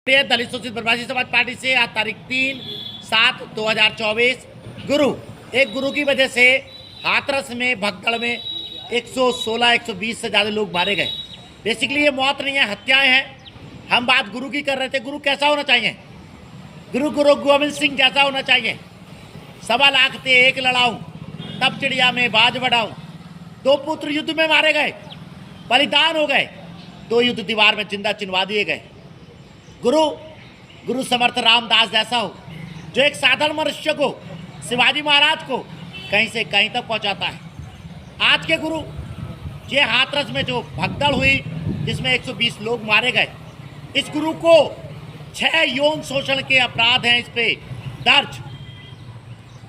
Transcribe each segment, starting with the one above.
राष्ट्रीय दलित शोषित प्रवासी समाज पार्टी से आज तारीख 3/7/2024 गुरु एक गुरु की वजह से हाथरस में भगदड़ में 116-120 से ज़्यादा लोग मारे गए। बेसिकली ये मौत नहीं है, हत्याएं हैं। हम बात गुरु की कर रहे थे। गुरु कैसा होना चाहिए? गुरु गोविंद सिंह जैसा होना चाहिए। 1.25 लाख थे, एक लड़ाऊं तब चिड़िया में बाज बढ़ाऊं। 2 पुत्र युद्ध में मारे गए, बलिदान हो गए। 2 युद्ध दीवार में जिंदा चिनवा दिए गए। गुरु समर्थ रामदास जैसा हो, जो एक साधारण मनुष्य को, शिवाजी महाराज को कहीं से कहीं तक पहुंचाता है। आज के गुरु ये हाथरस में जो भगदड़ हुई जिसमें 120 लोग मारे गए, इस गुरु को 6 यौन शोषण के अपराध हैं इस पे दर्ज।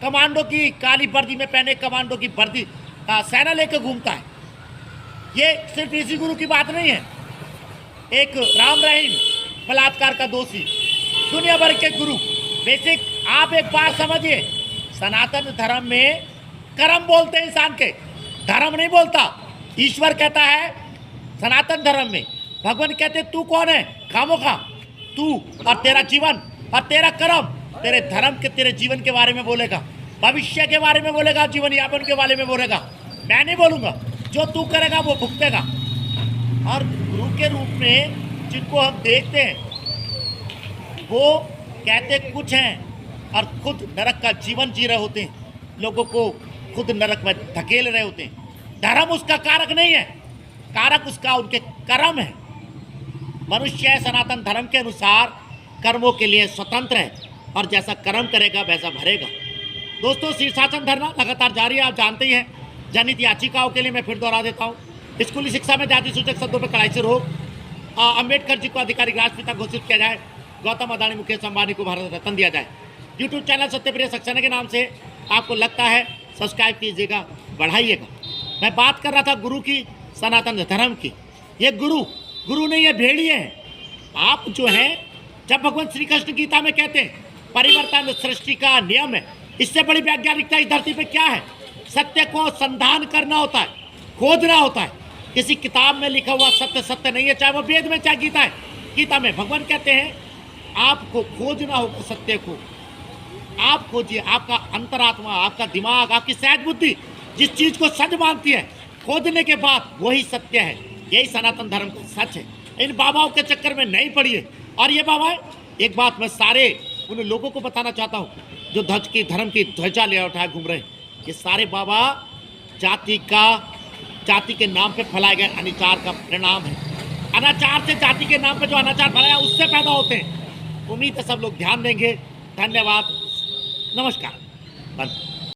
कमांडो की काली वर्दी में पहने कमांडो की वर्दी सेना लेकर घूमता है। ये सिर्फ इसी गुरु की बात नहीं है। एक राम रहीम बलात्कार का दोषी, दुनिया भर के गुरु। बेसिक आप एक बात समझिए, सनातन धर्म में कर्म बोलते हैं इंसान के, धर्म नहीं बोलता। ईश्वर कहता है सनातन धर्म में, भगवान कहते तू कौन है? खामोखा तू और तेरा जीवन और तेरा कर्म तेरे धर्म के, तेरे जीवन के बारे में बोलेगा, भविष्य के बारे में बोलेगा, जीवन यापन के बारे में बोलेगा। मैं नहीं बोलूँगा, जो तू करेगा वो भुगतेगा। और गुरु के रूप में जिनको हम देखते हैं वो कहते कुछ हैं और खुद नरक का जीवन जी रहे होते हैं, लोगों को खुद नरक में धकेल रहे होते हैं। धर्म उसका कारक नहीं है, कारक उसका उनके कर्म है। मनुष्य सनातन धर्म के अनुसार कर्मों के लिए स्वतंत्र है और जैसा कर्म करेगा वैसा भरेगा। दोस्तों, शीर्षासन धरना लगातार जारी है, आप जानते ही हैं। जनहित याचिकाओं के लिए मैं फिर दोहरा देता हूँ। स्कूली शिक्षा में जाति सूचक शब्दों पर कड़ाई से रोक, अम्बेडकर जी को आधिकारिक राष्ट्रपिता घोषित किया जाए, गौतम अदानी मुकेश अंबानी को भारत रत्न दिया जाए। यूट्यूब चैनल सत्यप्रिय सक्सेना के नाम से आपको लगता है, सब्सक्राइब कीजिएगा, बढ़ाइएगा। मैं बात कर रहा था गुरु की, सनातन धर्म की। ये गुरु नहीं, ये भेड़िए हैं। आप जो हैं, जब भगवान श्री कृष्ण गीता में कहते हैं परिवर्तन सृष्टि का नियम है, इससे बड़ी वैज्ञानिकता इस धरती पे क्या है? सत्य को संधान करना होता है, खोजना होता है। किसी किताब में लिखा हुआ सत्य सत्य नहीं है, चाहे वो वेद में चाहे गीता है। गीता में भगवान कहते हैं आपको खोजना होगा सत्य को। आप खोजिए, आपका अंतरात्मा, आपका दिमाग, आपकी सहज बुद्धि जिस चीज़ को सच मानती है, खोजने के बाद वही सत्य है। यही सनातन धर्म का सच है। इन बाबाओं के चक्कर में नहीं पड़िए। और ये बाबा, एक बात मैं सारे उन लोगों को बताना चाहता हूँ जो धर्म की ध्वजा ले उठाए घूम रहे हैं। ये सारे बाबा जाति के नाम पे फैलाए गए अनाचार का परिणाम है। अनाचार से, जाति के नाम पे जो अनाचार फैलाया उससे पैदा होते हैं। उम्मीद है सब लोग ध्यान देंगे। धन्यवाद, नमस्कार, बंद।